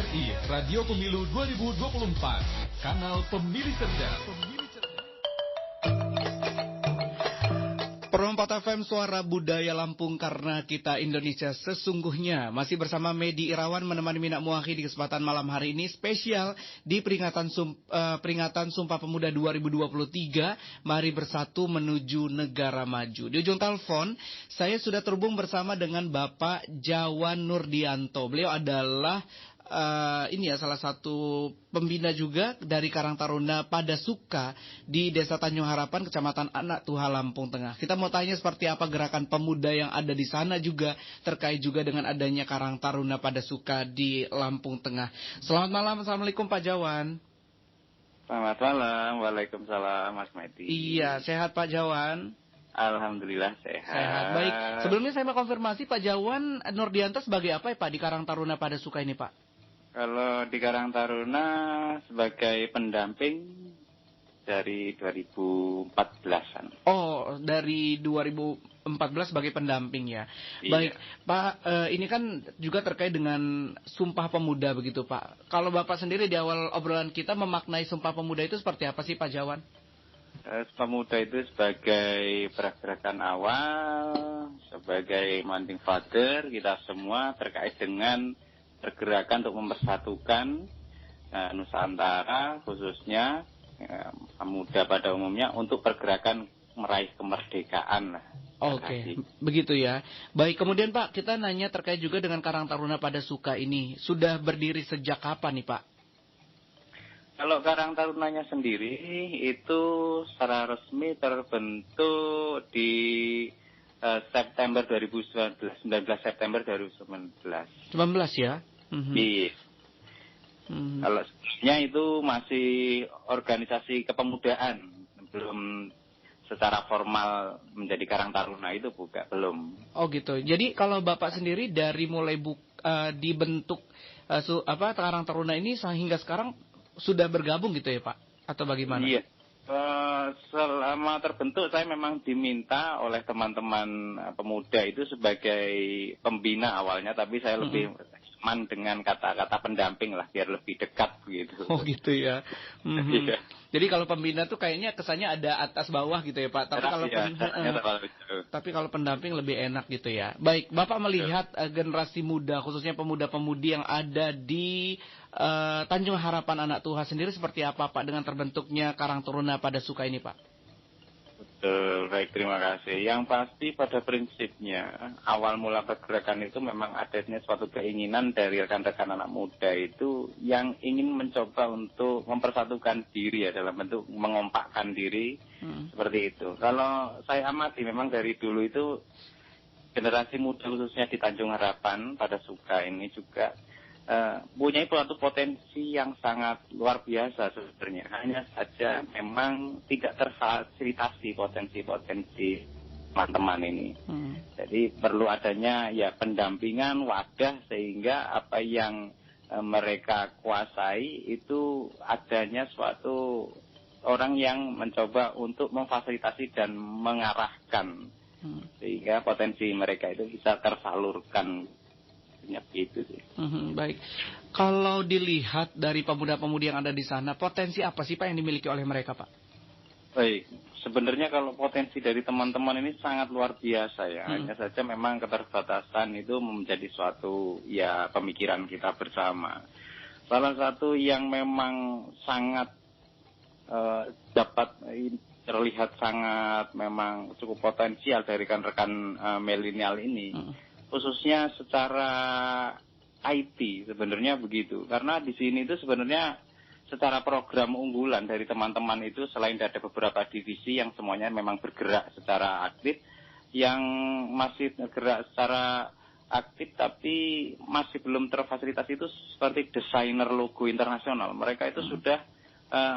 RRI Radio Pemilu 2024, kanal pemilih cerdas. Pro 4 FM Suara Budaya Lampung, karena kita Indonesia sesungguhnya. Masih bersama Medi Irawan menemani Minak Muahi di kesempatan malam hari ini spesial di peringatan Sumpah Pemuda 2023. Mari bersatu menuju negara maju. Di ujung telepon saya sudah terhubung bersama dengan Bapak Jawan Nurdianto. Beliau adalah salah satu pembina juga dari Karang Taruna Padasuka di Desa Tanjung Harapan, Kecamatan Anak Tuha, Lampung Tengah. Kita mau tanya seperti apa gerakan pemuda yang ada di sana juga, terkait juga dengan adanya Karang Taruna Padasuka di Lampung Tengah. Selamat malam, Assalamualaikum Pak Jawan. Selamat malam, waalaikumsalam Mas Medi. Iya, sehat Pak Jawan? Alhamdulillah sehat. Sehat, baik. Sebelumnya saya mau konfirmasi, Pak Jawan Nurdianto sebagai apa ya Pak di Karang Taruna Padasuka ini Pak? Kalau di Karang Taruna sebagai pendamping dari 2014-an. Oh, dari 2014 sebagai pendamping ya. Iya. Baik, Pak, ini kan juga terkait dengan Sumpah Pemuda begitu Pak. Kalau Bapak sendiri di awal obrolan kita memaknai Sumpah Pemuda itu seperti apa sih Pak Jawan? Pemuda itu sebagai pergerakan awal, sebagai mounting father kita semua terkait dengan pergerakan untuk mempersatukan Nusantara, khususnya pemuda pada umumnya, untuk pergerakan meraih kemerdekaan. Oke, begitu ya. Baik, kemudian Pak, kita nanya terkait juga dengan Karang Taruna Padasuka ini. Sudah berdiri sejak kapan nih Pak? Kalau Karang Tarunanya sendiri itu secara resmi terbentuk di September 2019, 19 September 2019. 19 ya? Iya. Kalau sebelumnya itu masih organisasi kepemudaan, belum secara formal menjadi Karang Taruna itu belum. Oh gitu. Jadi kalau Bapak sendiri dari mulai dibentuk Karang Taruna ini hingga sekarang sudah bergabung gitu ya Pak? Atau bagaimana? Iya. Selama terbentuk saya memang diminta oleh teman-teman pemuda itu sebagai pembina awalnya, tapi saya lebih aman dengan kata-kata pendamping lah, biar lebih dekat begitu. Oh gitu ya. Iya. Jadi kalau pembina tuh kayaknya kesannya ada atas bawah gitu ya Pak. Tapi kalau pendamping lebih enak gitu ya. Baik, Bapak melihat generasi muda, khususnya pemuda-pemudi yang ada di Tanjung Harapan Anak Tuha sendiri seperti apa Pak dengan terbentuknya Karang Taruna Padasuka ini Pak? Betul, baik, terima kasih. Yang pasti pada prinsipnya awal mula pergerakan itu memang adanya suatu keinginan dari rekan-rekan anak muda itu yang ingin mencoba untuk mempersatukan diri ya, dalam bentuk mengompakkan diri seperti itu. Kalau saya amati memang dari dulu itu generasi muda khususnya di Tanjung Harapan Padasuka ini juga punya suatu potensi yang sangat luar biasa sebenarnya. Hanya saja memang tidak terfasilitasi potensi-potensi teman-teman ini. Jadi perlu adanya ya pendampingan, wadah, sehingga apa yang mereka kuasai itu adanya suatu orang yang mencoba untuk memfasilitasi dan mengarahkan sehingga potensi mereka itu bisa tersalurkan. Gitu sih. Baik. Kalau dilihat dari pemuda-pemudi yang ada di sana, potensi apa sih Pak yang dimiliki oleh mereka Pak? Baik, sebenarnya kalau potensi dari teman-teman ini sangat luar biasa ya. Hanya saja memang keterbatasan itu menjadi suatu ya pemikiran kita bersama. Salah satu yang memang sangat dapat terlihat sangat memang cukup potensial dari rekan-rekan milenial ini. Khususnya secara IT sebenarnya begitu. Karena di sini itu sebenarnya secara program unggulan dari teman-teman itu selain ada beberapa divisi yang semuanya memang bergerak secara aktif, yang masih bergerak secara aktif tapi masih belum terfasilitasi itu seperti desainer logo internasional. Mereka itu sudah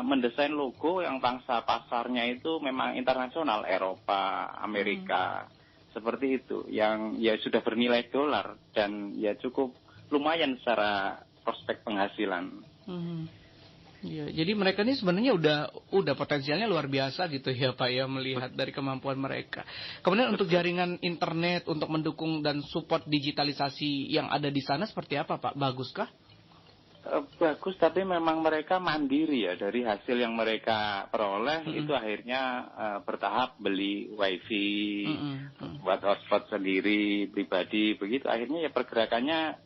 mendesain logo yang pangsa pasarnya itu memang internasional, Eropa, Amerika. Seperti itu, yang ya sudah bernilai dolar dan ya cukup lumayan secara prospek penghasilan. Ya, jadi mereka ini sebenarnya udah potensialnya luar biasa gitu ya Pak ya, melihat dari kemampuan mereka. Kemudian untuk jaringan internet untuk mendukung dan support digitalisasi yang ada di sana seperti apa Pak? Baguskah? Bagus, tapi memang mereka mandiri ya dari hasil yang mereka peroleh. Itu akhirnya bertahap beli wifi, buat hotspot sendiri pribadi begitu. Akhirnya ya pergerakannya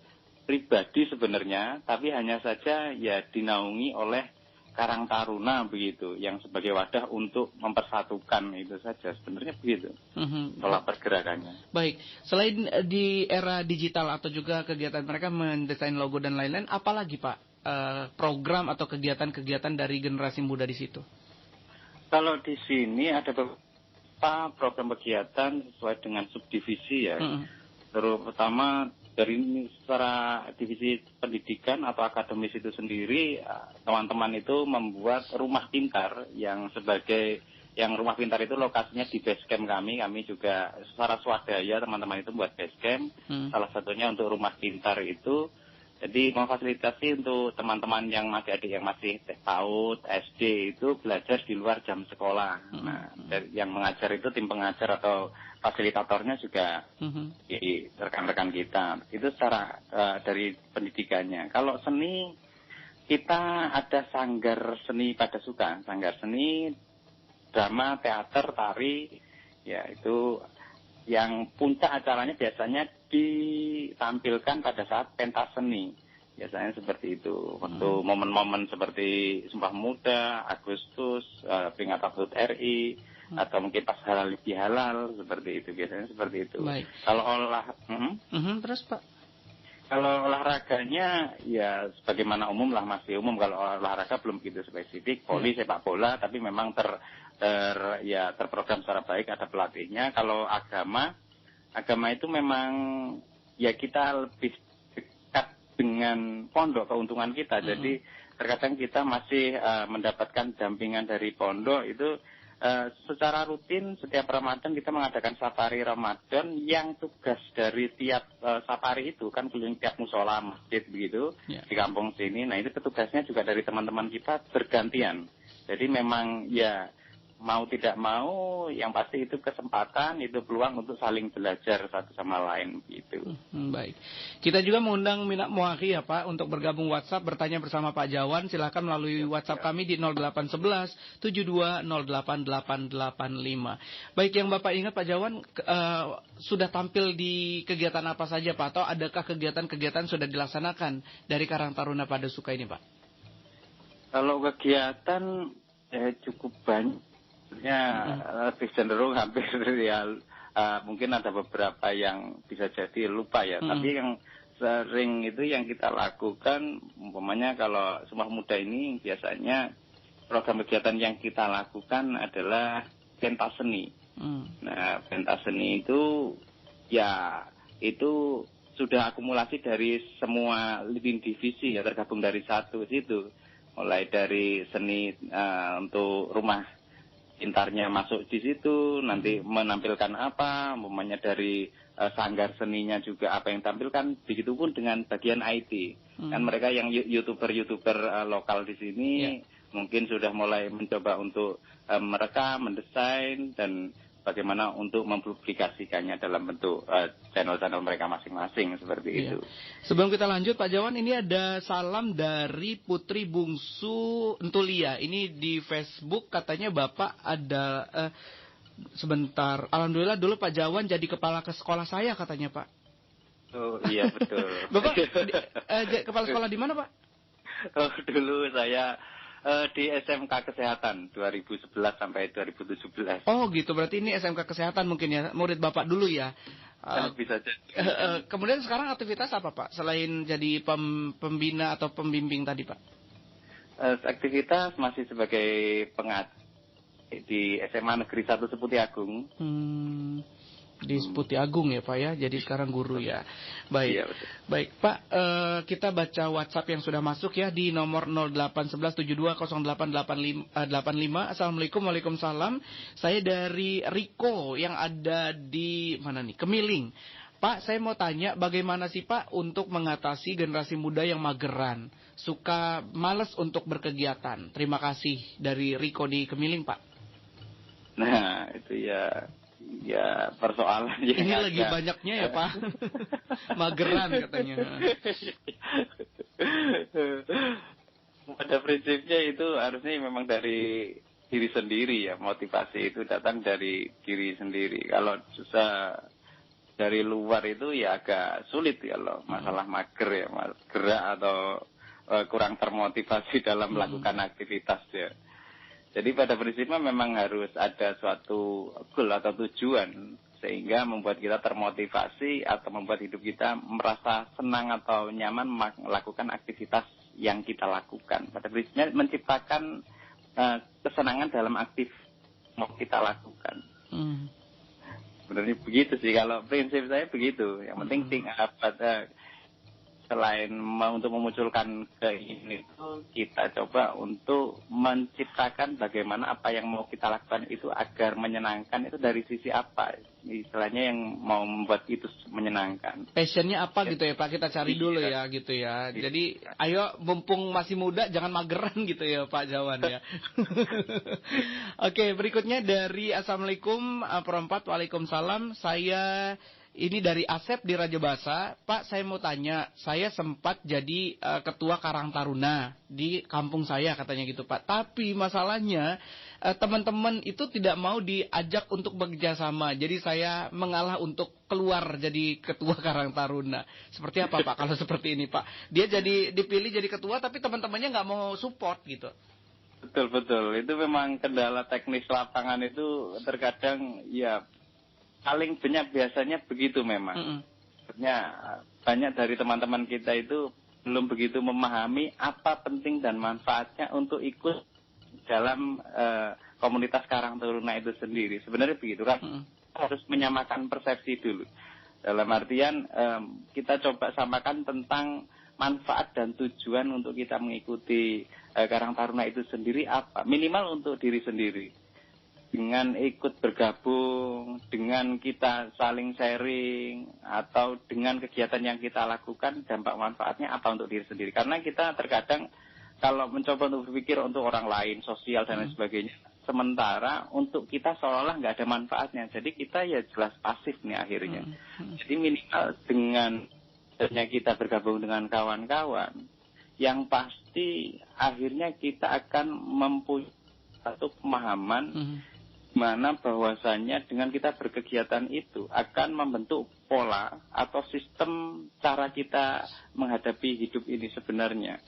pribadi sebenarnya, tapi hanya saja ya dinaungi oleh Karang Taruna begitu, yang sebagai wadah untuk mempersatukan, itu saja sebenarnya begitu pola pergerakannya. Baik, selain di era digital atau juga kegiatan mereka mendesain logo dan lain-lain, apalagi Pak program atau kegiatan-kegiatan dari generasi muda di situ? Kalau di sini ada beberapa program kegiatan sesuai dengan subdivisi ya. Terutama dari secara divisi pendidikan atau akademis itu sendiri, teman-teman itu membuat rumah pintar yang rumah pintar itu lokasinya di base camp kami juga secara swadaya teman-teman itu buat base camp. Salah satunya untuk rumah pintar itu, jadi memfasilitasi untuk teman-teman yang masih PAUD, SD itu belajar di luar jam sekolah. Nah, yang mengajar itu tim pengajar atau fasilitatornya juga rekan-rekan kita. Itu secara dari pendidikannya. Kalau seni, kita ada sanggar seni pada suka, sanggar seni, drama, teater, tari, ya itu yang puncak acaranya biasanya ditampilkan pada saat pentas seni. Biasanya seperti itu. Waktu momen-momen seperti Sumpah Pemuda, Agustus, peringatan HUT RI, atau mungkin pas halal bihalal, seperti itu. Biasanya seperti itu. Baik. Kalau terus Pak? Kalau olahraganya ya sebagaimana umum lah, masih umum. Kalau olahraga belum begitu spesifik, voli, sepak bola, tapi memang terprogram secara baik, ada pelatihnya. Kalau agama itu memang ya kita lebih dekat dengan pondok, keuntungan kita. Jadi terkadang kita masih mendapatkan dampingan dari pondok itu. Secara rutin setiap Ramadan kita mengadakan safari Ramadan, yang tugas dari tiap safari itu kan keliling tiap musola masjid begitu di kampung sini. Nah, itu petugasnya juga dari teman-teman kita bergantian. Jadi memang ya mau tidak mau, yang pasti itu kesempatan, itu peluang untuk saling belajar satu sama lain gitu. Baik. Kita juga mengundang Minak Muakhi ya Pak untuk bergabung WhatsApp, bertanya bersama Pak Jawan. Silakan melalui WhatsApp kami di 0811 72088885. Baik, yang Bapak ingat Pak Jawan sudah tampil di kegiatan apa saja Pak, atau adakah kegiatan-kegiatan sudah dilaksanakan dari Karang Taruna Padasuka ini Pak? Kalau kegiatan cukup banyak. Lebih cenderung hampir ya, mungkin ada beberapa yang bisa jadi lupa ya. Tapi yang sering itu yang kita lakukan, umpamanya kalau Sumpah Pemuda ini biasanya program kegiatan yang kita lakukan adalah pentas seni. Nah, pentas seni itu ya itu sudah akumulasi dari semua living divisi ya, tergabung dari satu situ. Mulai dari seni untuk rumah pintarnya masuk di situ, nanti menampilkan apa, umpamanya dari sanggar seninya juga apa yang tampilkan, begitupun dengan bagian IT. Kan mereka yang YouTuber lokal di sini mungkin sudah mulai mencoba untuk merekam, mendesain, dan bagaimana untuk mempublikasikannya dalam bentuk channel-channel mereka masing-masing seperti itu. Sebelum kita lanjut Pak Jawan, ini ada salam dari Putri Bungsu Entulia. Ini di Facebook katanya Bapak ada sebentar. Alhamdulillah dulu Pak Jawan jadi kepala ke sekolah saya katanya Pak. Oh iya betul. Bapak kepala sekolah di mana Pak? Oh, dulu saya di SMK Kesehatan 2011 sampai 2017. Oh gitu, berarti ini SMK Kesehatan mungkin ya, murid Bapak dulu ya. Bisa jadi. Kemudian sekarang aktivitas apa Pak, selain jadi pembina atau pembimbing tadi Pak? Aktivitas masih sebagai pengajar di SMA Negeri 1 Seputi Agung. Di Seputi Agung ya Pak ya, jadi sekarang guru ya. Baik, iya, baik Pak, kita baca WhatsApp yang sudah masuk ya di nomor 0811720885. Assalamualaikum, waalaikumsalam. Saya dari Riko yang ada di mana nih, Kemiling. Pak, saya mau tanya bagaimana sih Pak untuk mengatasi generasi muda yang mageran, suka malas untuk berkegiatan. Terima kasih, dari Riko di Kemiling Pak. Nah itu ya persoalan yang ini lagi banyaknya ya Pak. Mageran katanya. Pada prinsipnya itu harusnya memang dari diri sendiri ya, motivasi itu datang dari diri sendiri. Kalau susah dari luar itu ya agak sulit ya loh, masalah mager ya, gerak atau kurang termotivasi dalam melakukan aktivitas ya. Jadi pada prinsipnya memang harus ada suatu goal atau tujuan sehingga membuat kita termotivasi atau membuat hidup kita merasa senang atau nyaman melakukan aktivitas yang kita lakukan. Pada prinsipnya menciptakan kesenangan dalam aktif mau kita lakukan. Sebenarnya begitu sih, kalau prinsip saya begitu. Yang penting pada selain untuk memunculkan keinginan itu, kita coba untuk menciptakan bagaimana apa yang mau kita lakukan itu agar menyenangkan, itu dari sisi apa istilahnya yang mau membuat itu menyenangkan. Passionnya apa gitu ya Pak, kita cari dulu ya gitu ya. Jadi ayo mumpung masih muda jangan mageran gitu ya Pak Jawan ya. Oke, berikutnya dari Assalamualaikum perempat. Waalaikumsalam. Saya ini dari Asep di Raja Basa. Pak, saya mau tanya, saya sempat jadi ketua Karang Taruna di kampung saya katanya gitu Pak. Tapi masalahnya teman-teman itu tidak mau diajak untuk bekerja sama. Jadi saya mengalah untuk keluar jadi ketua Karang Taruna. Seperti apa Pak kalau seperti ini Pak? Dia jadi dipilih jadi ketua tapi teman-temannya nggak mau support gitu. Betul. Itu memang kendala teknis lapangan itu terkadang ya paling banyak biasanya begitu memang. Sebenarnya banyak dari teman-teman kita itu belum begitu memahami apa penting dan manfaatnya untuk ikut dalam komunitas Karang Taruna itu sendiri. Sebenarnya begitu kan, harus menyamakan persepsi dulu. Dalam artian kita coba samakan tentang manfaat dan tujuan untuk kita mengikuti Karang Taruna itu sendiri apa. Minimal untuk diri sendiri. Dengan ikut bergabung, dengan kita saling sharing, atau dengan kegiatan yang kita lakukan, dampak manfaatnya apa untuk diri sendiri. Karena kita terkadang kalau mencoba untuk berpikir untuk orang lain, sosial dan lain sebagainya, sementara untuk kita seolah-olah nggak ada manfaatnya. Jadi kita ya jelas pasif nih akhirnya. Jadi minimal dengan kita bergabung dengan kawan-kawan, yang pasti akhirnya kita akan mempunyai satu pemahaman mana bahwasannya dengan kita berkegiatan itu akan membentuk pola atau sistem cara kita menghadapi hidup ini sebenarnya.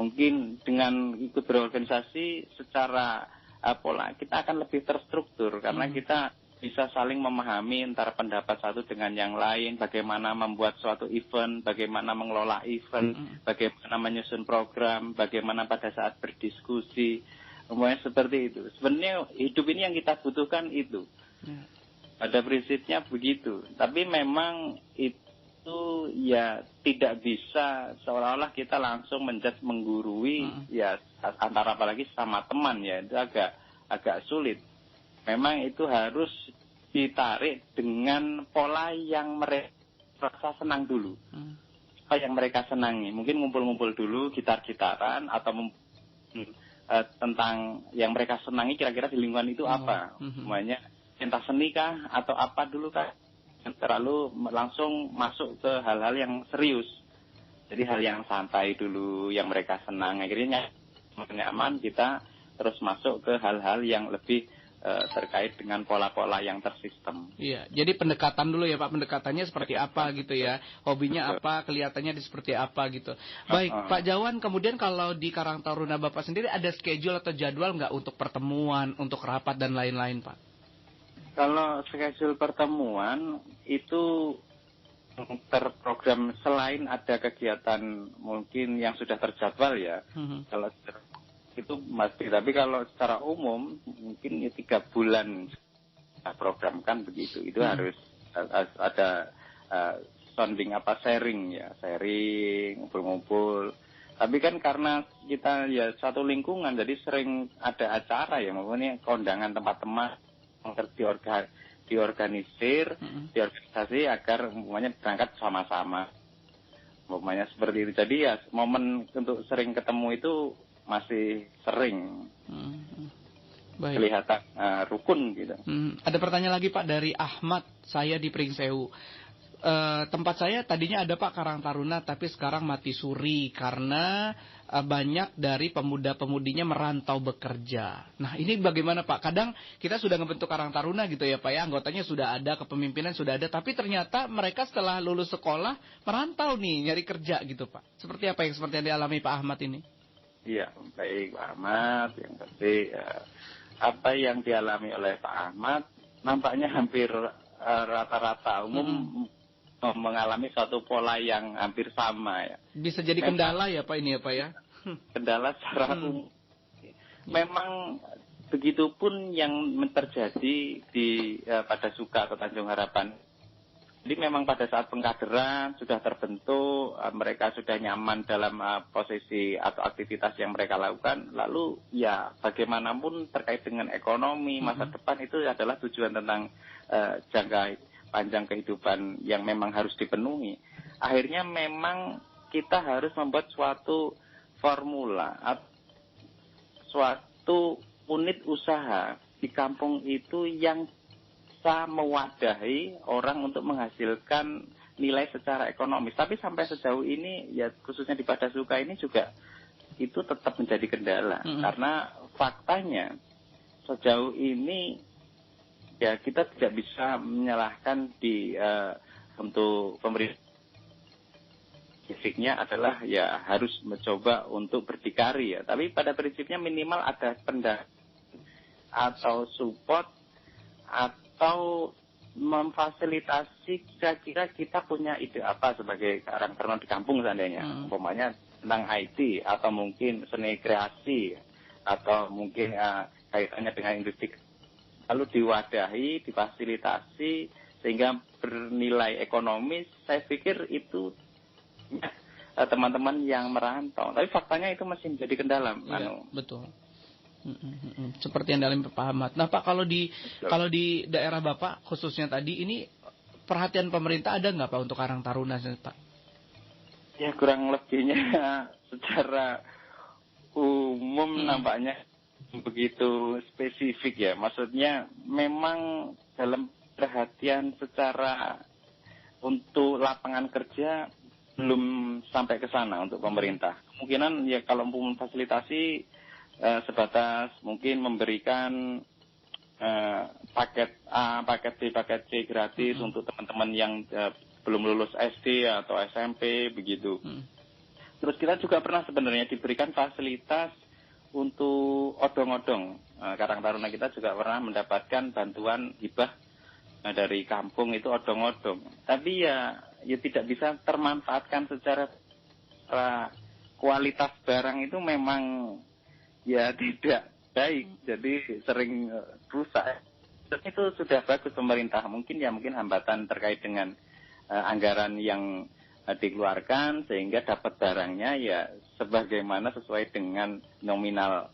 Mungkin dengan ikut berorganisasi secara pola kita akan lebih terstruktur karena kita bisa saling memahami antara pendapat satu dengan yang lain, bagaimana membuat suatu event, bagaimana mengelola event, bagaimana menyusun program, bagaimana pada saat berdiskusi. Semuanya seperti itu. Sebenarnya hidup ini yang kita butuhkan itu. Pada prinsipnya begitu. Tapi memang itu ya tidak bisa seolah-olah kita langsung menggurui ya antara apalagi sama teman ya. Itu agak sulit. Memang itu harus ditarik dengan pola yang mereka rasa senang dulu. Apa yang mereka senangi. Mungkin ngumpul-ngumpul dulu, gitar-gitaran atau tentang yang mereka senangi kira-kira di lingkungan itu apa. Semuanya entah seni kah atau apa dulu kah. Terlalu langsung masuk ke hal-hal yang serius. Jadi hal yang santai dulu yang mereka senang. Akhirnya nyaman kita terus masuk ke hal-hal yang lebih terkait dengan pola-pola yang tersistem. Iya, jadi pendekatan dulu ya Pak, pendekatannya seperti apa gitu ya, hobinya apa, kelihatannya seperti apa gitu. Baik, Pak Jawan, kemudian kalau di Karang Taruna Bapak sendiri ada schedule atau jadwal nggak untuk pertemuan, untuk rapat dan lain-lain Pak? Kalau schedule pertemuan itu terprogram selain ada kegiatan mungkin yang sudah terjadwal ya. Kalau itu masih, tapi kalau secara umum mungkin 3 bulan programkan begitu. Itu harus ada sounding sharing ya, sharing, ngumpul-ngumpul. Tapi kan karena kita ya satu lingkungan, jadi sering ada acara ya, maksudnya kondangan tempat-tempat diorganisir, diorganisasi agar umpamanya berangkat sama-sama. Umpamanya seperti itu. Jadi ya momen untuk sering ketemu itu masih sering kelihatan rukun gitu. Ada pertanyaan lagi Pak dari Ahmad, saya di Pringsewu. tempat saya tadinya ada Pak Karang Taruna, tapi sekarang mati suri karena banyak dari pemuda-pemudinya merantau bekerja. Nah ini bagaimana Pak? Kadang kita sudah membentuk Karang Taruna gitu ya Pak ya, anggotanya sudah ada, kepemimpinan sudah ada, tapi ternyata mereka setelah lulus sekolah merantau nih, nyari kerja gitu Pak. Seperti apa yang dialami Pak Ahmad ini? Iya, baik Pak Ahmad. Yang pasti apa yang dialami oleh Pak Ahmad nampaknya hampir rata-rata umum mengalami suatu pola yang hampir sama ya. Bisa jadi kendala ya Pak ini ya Pak ya? Kendala secara umum. Memang begitupun yang terjadi di pada Suka atau Tanjung Harapan. Jadi memang pada saat pengkaderan sudah terbentuk, mereka sudah nyaman dalam posisi atau aktivitas yang mereka lakukan. Lalu ya bagaimanapun terkait dengan ekonomi masa depan itu adalah tujuan tentang jangka panjang kehidupan yang memang harus dipenuhi. Akhirnya memang kita harus membuat suatu formula, suatu unit usaha di kampung itu yang bisa mewadahi orang untuk menghasilkan nilai secara ekonomis. Tapi sampai sejauh ini, ya khususnya di Padasuka ini juga itu tetap menjadi kendala. Karena faktanya sejauh ini ya kita tidak bisa menyalahkan untuk pemerintah. Fisiknya adalah ya harus mencoba untuk berdikari ya. Tapi pada prinsipnya minimal ada pendanaan atau support atau memfasilitasi kira-kira kita punya ide apa sebagai Karang Taruna di kampung seandainya. Umpamanya tentang IT atau mungkin seni kreasi atau mungkin kaitannya dengan industri. Lalu diwadahi, difasilitasi sehingga bernilai ekonomis. Saya pikir itu teman-teman yang merantau. Tapi faktanya itu masih menjadi kendala. Iya, betul. Seperti yang dalam Pak Ahmad. Nah Pak, kalau di daerah Bapak khususnya tadi ini perhatian pemerintah ada nggak Pak untuk Karang Taruna Pak? Ya kurang lebihnya secara umum nampaknya begitu spesifik ya. Maksudnya memang dalam perhatian secara untuk lapangan kerja belum sampai ke sana untuk pemerintah. Kemungkinan ya kalau memfasilitasi sebatas mungkin memberikan paket A, paket B, paket C gratis untuk teman-teman yang belum lulus SD atau SMP begitu. Terus kita juga pernah sebenarnya diberikan fasilitas untuk odong-odong. Karang Taruna kita juga pernah mendapatkan bantuan hibah dari kampung itu odong-odong. Tapi ya tidak bisa termanfaatkan secara kualitas barang itu memang ya tidak baik, jadi sering rusak. Itu sudah bagus pemerintah, mungkin hambatan terkait dengan anggaran yang dikeluarkan sehingga dapat barangnya ya sebagaimana sesuai dengan nominal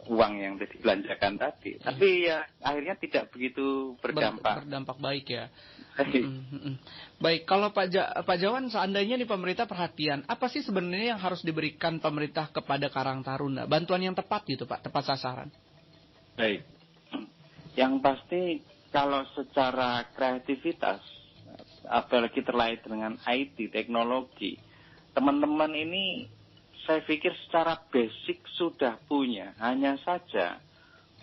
uang yang dibelanjakan tadi. Tapi ya akhirnya tidak begitu berdampak baik ya. Baik, kalau Pak Jawan seandainya nih pemerintah perhatian, apa sih sebenarnya yang harus diberikan pemerintah kepada Karang Taruna? Bantuan yang tepat gitu Pak, tepat sasaran. Baik, yang pasti kalau secara kreativitas, apalagi terkait dengan IT, teknologi, teman-teman ini saya pikir secara basic sudah punya. Hanya saja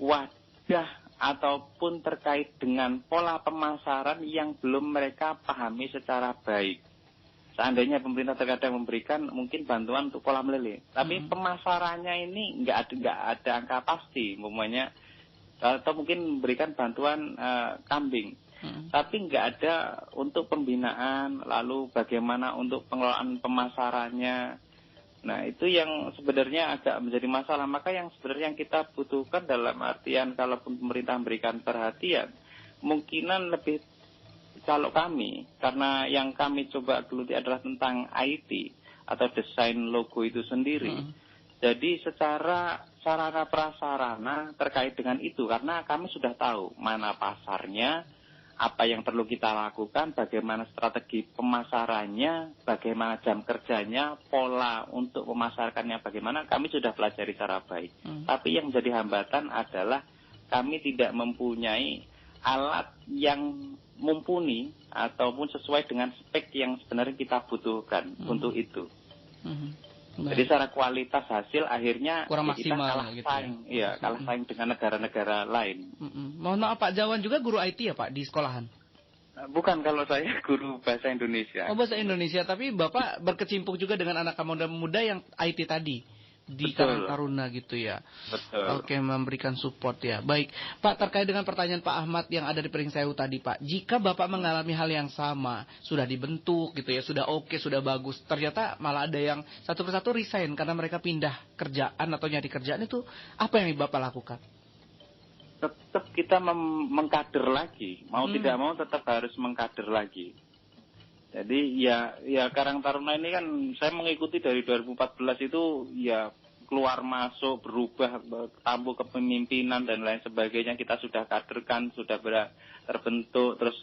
wadah ataupun terkait dengan pola pemasaran yang belum mereka pahami secara baik. Seandainya pemerintah terkadang memberikan mungkin bantuan untuk pola meleleh, tapi pemasarannya ini nggak ada angka pasti, umpamanya atau mungkin memberikan bantuan kambing, tapi nggak ada untuk pembinaan, lalu bagaimana untuk pengelolaan pemasarannya. Nah itu yang sebenarnya agak menjadi masalah. Maka yang sebenarnya yang kita butuhkan dalam artian kalaupun pemerintah memberikan perhatian, kemungkinan lebih kalau kami, karena yang kami coba geluti adalah tentang IT atau desain logo itu sendiri. Jadi secara sarana prasarana terkait dengan itu, karena kami sudah tahu mana pasarnya, apa yang perlu kita lakukan, bagaimana strategi pemasarannya, bagaimana jam kerjanya, pola untuk memasarkannya bagaimana, kami sudah pelajari secara baik. Tapi yang menjadi hambatan adalah kami tidak mempunyai alat yang mumpuni ataupun sesuai dengan spek yang sebenarnya kita butuhkan untuk itu. Jadi secara kualitas hasil akhirnya kurang kita maksimal kalah gitu saing, kalah saing dengan negara-negara lain. Mohon maaf Pak Jawan juga guru IT ya Pak di sekolahan? Bukan, kalau saya guru bahasa Indonesia. Oh, bahasa Indonesia, tapi Bapak berkecimpung juga dengan anak muda-muda yang IT tadi di Betul. Karang Taruna gitu ya. Betul. Oke, memberikan support ya. Baik, Pak, terkait dengan pertanyaan Pak Ahmad yang ada di Pringsewu tadi, Pak. Jika Bapak mengalami hal yang sama, sudah dibentuk gitu ya, sudah oke, sudah bagus, ternyata malah ada yang satu persatu resign karena mereka pindah kerjaan atau nyari kerjaan, itu apa yang Bapak lakukan? Tetap kita mengkader lagi, mau tidak mau tetap harus mengkader lagi. Jadi ya Karang Taruna ini kan saya mengikuti dari 2014 itu ya keluar masuk, berubah, tampuk kepemimpinan dan lain sebagainya, kita sudah kaderkan, sudah terbentuk, terus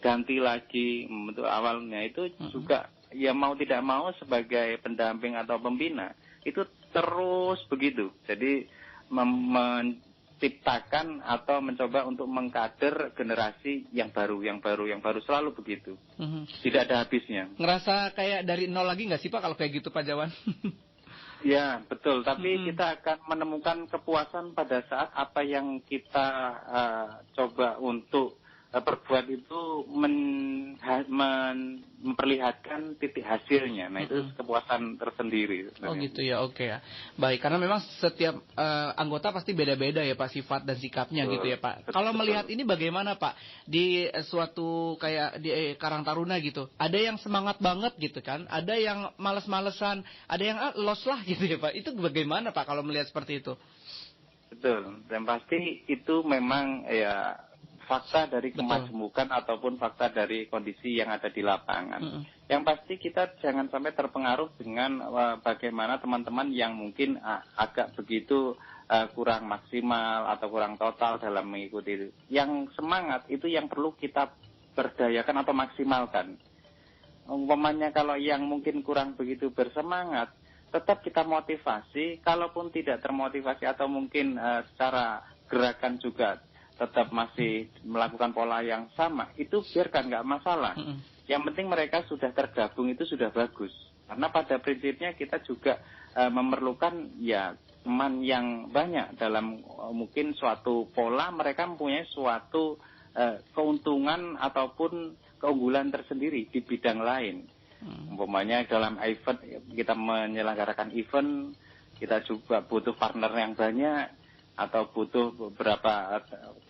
ganti lagi membentuk awalnya itu juga ya mau tidak mau sebagai pendamping atau pembina itu terus begitu. Jadi menciptakan atau mencoba untuk mengkader generasi yang baru selalu begitu. Tidak ada habisnya. Ngerasa kayak dari nol lagi nggak sih Pak kalau kayak gitu Pak Jawan? Ya betul, tapi kita akan menemukan kepuasan pada saat apa yang kita coba untuk perbuat itu memperlihatkan titik hasilnya. Nah itu kepuasan tersendiri. Oh gitu ya, oke ya. Baik, karena memang setiap anggota pasti beda-beda ya Pak sifat dan sikapnya gitu ya Pak. Kalau melihat ini bagaimana Pak di suatu kayak di Karang Taruna gitu, ada yang semangat banget gitu kan, ada yang males-malesan, ada yang los lah gitu ya Pak. Itu bagaimana Pak kalau melihat seperti itu? Betul, dan pasti itu memang ya fakta dari kemajemukan ataupun fakta dari kondisi yang ada di lapangan. Yang pasti kita jangan sampai terpengaruh dengan bagaimana teman-teman yang mungkin agak begitu kurang maksimal atau kurang total dalam mengikuti itu. Yang semangat itu yang perlu kita berdayakan atau maksimalkan. Umpamanya kalau yang mungkin kurang begitu bersemangat, tetap kita motivasi. Kalaupun tidak termotivasi atau mungkin secara gerakan juga tetap masih melakukan pola yang sama, itu biarkan, nggak masalah. Yang penting mereka sudah tergabung itu sudah bagus. Karena pada prinsipnya kita juga memerlukan ya teman yang banyak dalam mungkin suatu pola, mereka mempunyai suatu keuntungan ataupun keunggulan tersendiri di bidang lain. Umpamanya dalam event, kita menyelenggarakan event, kita juga butuh partner yang banyak, atau butuh beberapa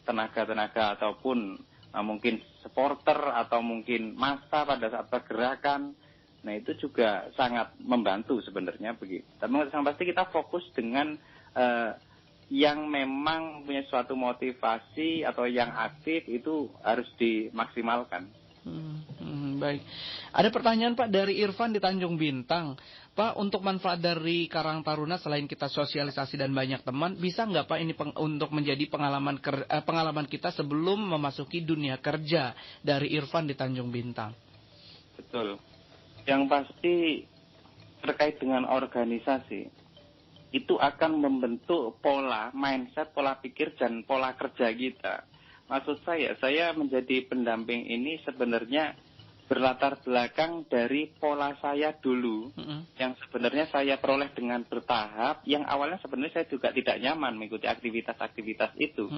tenaga-tenaga ataupun mungkin supporter atau mungkin massa pada saat pergerakan. Nah itu juga sangat membantu sebenarnya begitu. Tapi yang pasti kita fokus dengan yang memang punya suatu motivasi atau yang aktif itu harus dimaksimalkan. Baik. Ada pertanyaan Pak dari Irfan di Tanjung Bintang. Pak, untuk manfaat dari Karang Taruna selain kita sosialisasi dan banyak teman, bisa nggak Pak ini untuk menjadi pengalaman kita sebelum memasuki dunia kerja, dari Irfan di Tanjung Bintang? Betul. Yang pasti terkait dengan organisasi, itu akan membentuk pola mindset, pola pikir dan pola kerja kita. Maksud saya menjadi pendamping ini sebenarnya berlatar belakang dari pola saya dulu, yang sebenarnya saya peroleh dengan bertahap, yang awalnya sebenarnya saya juga tidak nyaman mengikuti aktivitas-aktivitas itu.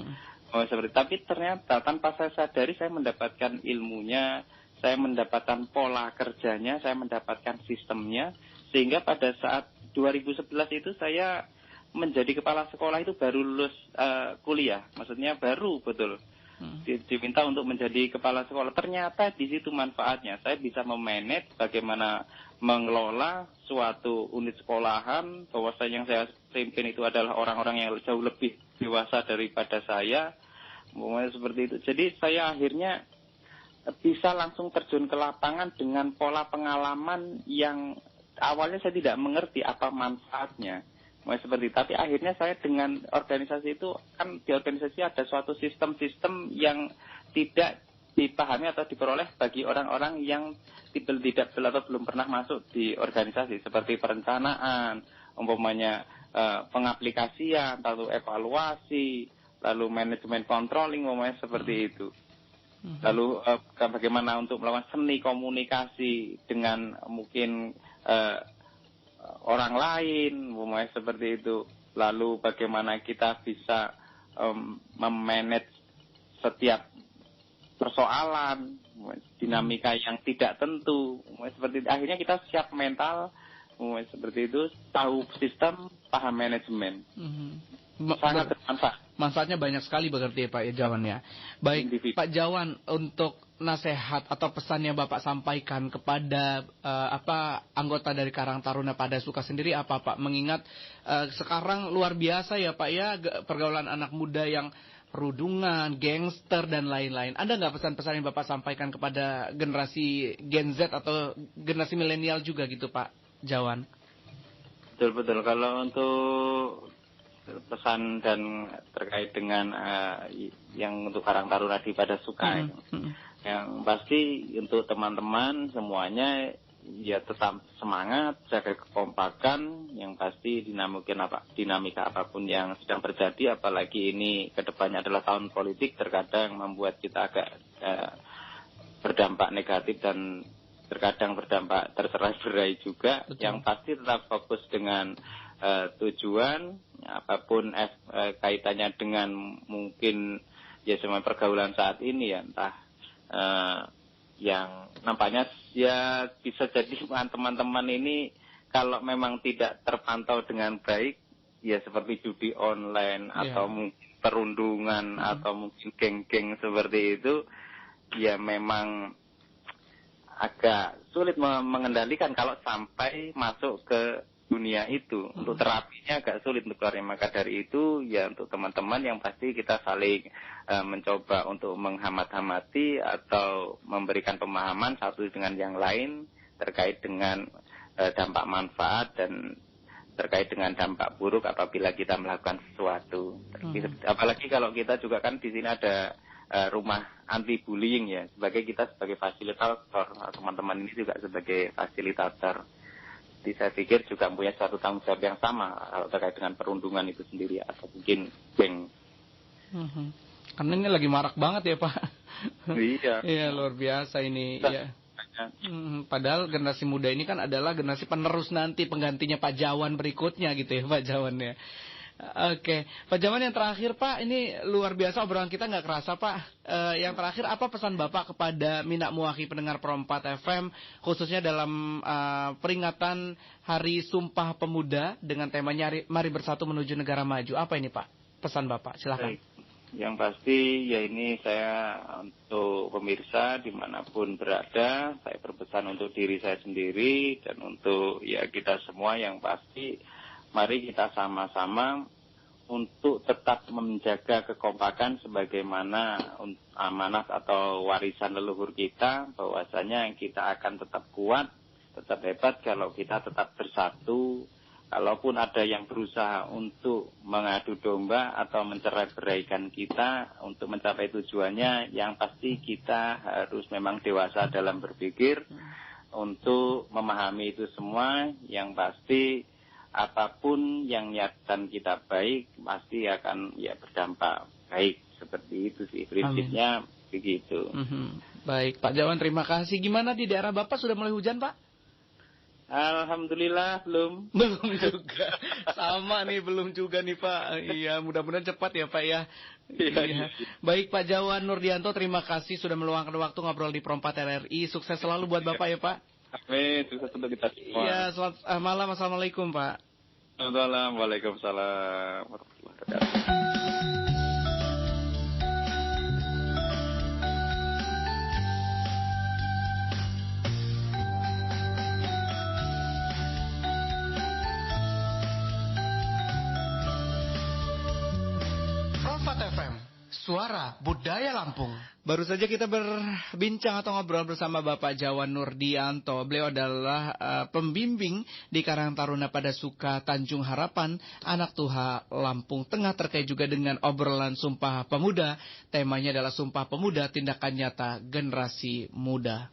Tapi ternyata tanpa saya sadari saya mendapatkan ilmunya, saya mendapatkan pola kerjanya, saya mendapatkan sistemnya, sehingga pada saat 2011 itu saya menjadi kepala sekolah itu baru lulus kuliah, maksudnya baru betul. Diminta untuk menjadi kepala sekolah. Ternyata di situ manfaatnya. Saya bisa memanage bagaimana mengelola suatu unit sekolahan, bahwasanya yang saya pimpin itu adalah orang-orang yang jauh lebih dewasa daripada saya. Seperti itu. Jadi saya akhirnya bisa langsung terjun ke lapangan dengan pola pengalaman yang awalnya saya tidak mengerti apa manfaatnya. Seperti itu. Tapi akhirnya saya dengan organisasi itu, kan di organisasi ada suatu sistem-sistem yang tidak dipahami atau diperoleh bagi orang-orang yang tidak atau belum pernah masuk di organisasi, seperti perencanaan, umpamanya pengaplikasian, lalu evaluasi, lalu manajemen controlling, umpamanya seperti itu. Lalu bagaimana untuk melakukan seni komunikasi dengan mungkin orang lain, seperti itu. Lalu bagaimana kita bisa memanage setiap persoalan, dinamika yang tidak tentu, seperti itu. Akhirnya kita siap mental, seperti itu, tahu sistem, paham manajemen. Sangat bermanfaat. Manfaatnya banyak sekali berarti ya Pak Jawan ya. Baik Individu. Pak Jawan, untuk nasihat atau pesan yang Bapak sampaikan kepada anggota dari Karang Taruna Padasuka sendiri apa Pak? Mengingat sekarang luar biasa ya Pak ya, pergaulan anak muda yang perundungan, gangster dan lain-lain. Ada nggak pesan-pesan yang Bapak sampaikan kepada generasi Gen Z atau generasi milenial juga gitu Pak Jawan? Betul. Kalau untuk pesan dan terkait dengan yang untuk Karang Taruna di Padasuka, yang pasti untuk teman-teman semuanya ya tetap semangat, jaga kekompakan, yang pasti dinamika apapun yang sedang terjadi, apalagi ini kedepannya adalah tahun politik, terkadang membuat kita agak berdampak negatif dan terkadang berdampak tercerai-berai juga. Betul. Yang pasti tetap fokus dengan tujuan, apapun kaitannya dengan mungkin ya semua pergaulan saat ini ya, entah yang nampaknya ya bisa jadi teman-teman ini kalau memang tidak terpantau dengan baik, ya seperti judi online atau mungkin perundungan atau mungkin geng-geng seperti itu, ya memang agak sulit mengendalikan kalau sampai masuk ke dunia itu. Untuk terapinya agak sulit untuk keluar. Maka dari itu ya untuk teman-teman yang pasti kita saling mencoba untuk menghamati atau memberikan pemahaman satu dengan yang lain terkait dengan dampak manfaat dan terkait dengan dampak buruk apabila kita melakukan sesuatu. Apalagi kalau kita juga kan di sini ada rumah anti bullying ya, kita sebagai fasilitator, teman-teman ini juga sebagai fasilitator. Jadi saya pikir juga punya suatu tanggung jawab yang sama terkait dengan perundungan itu sendiri atau mungkin geng. Karena ini lagi marak banget ya Pak. Iya. Iya luar biasa ini. Ya. Padahal generasi muda ini kan adalah generasi penerus nanti, penggantinya Pak Jawan berikutnya gitu ya Pak Jawan ya. Oke, Pak Jawan, yang terakhir Pak, ini luar biasa obrolan kita nggak kerasa Pak. Yang terakhir, apa pesan Bapak kepada Minak Muahi pendengar Pro 4 FM, khususnya dalam peringatan Hari Sumpah Pemuda dengan temanya Mari Bersatu Menuju Negara Maju. Apa ini Pak pesan Bapak? Silakan. Yang pasti ya ini saya untuk pemirsa dimanapun berada, saya berpesan untuk diri saya sendiri dan untuk ya kita semua yang pasti mari kita sama-sama untuk tetap menjaga kekompakan sebagaimana amanat atau warisan leluhur kita, bahwasanya kita akan tetap kuat, tetap hebat kalau kita tetap bersatu. Kalaupun ada yang berusaha untuk mengadu domba atau mencerai-beraikan kita untuk mencapai tujuannya, yang pasti kita harus memang dewasa dalam berpikir untuk memahami itu semua. Yang pasti apapun yang niatan kita baik pasti akan ya berdampak baik. Seperti itu sih prinsipnya. Amin. Begitu. Baik Pak Jawan, terima kasih. Gimana di daerah Bapak, sudah mulai hujan Pak? Alhamdulillah belum juga. Sama nih, belum juga nih Pak. Iya, mudah-mudahan cepat ya Pak ya. Iya. Baik Pak Jawan Nurdianto, terima kasih sudah meluangkan waktu ngobrol di Pro 4 RRI. Sukses selalu buat Bapak ya Pak. Amin, sukses untuk kita semua. Iya, selamat malam. Assalamualaikum Pak. Waalaikumsalam warahmatullahi wabarakatuh. Suara Budaya Lampung. Baru saja kita berbincang atau ngobrol bersama Bapak Jawan Nurdianto. Beliau adalah pembimbing di Karang Taruna Padasuka Tanjung Harapan, Anak Tuha, Lampung Tengah, terkait juga dengan obrolan Sumpah Pemuda. Temanya adalah Sumpah Pemuda, tindakan nyata generasi muda.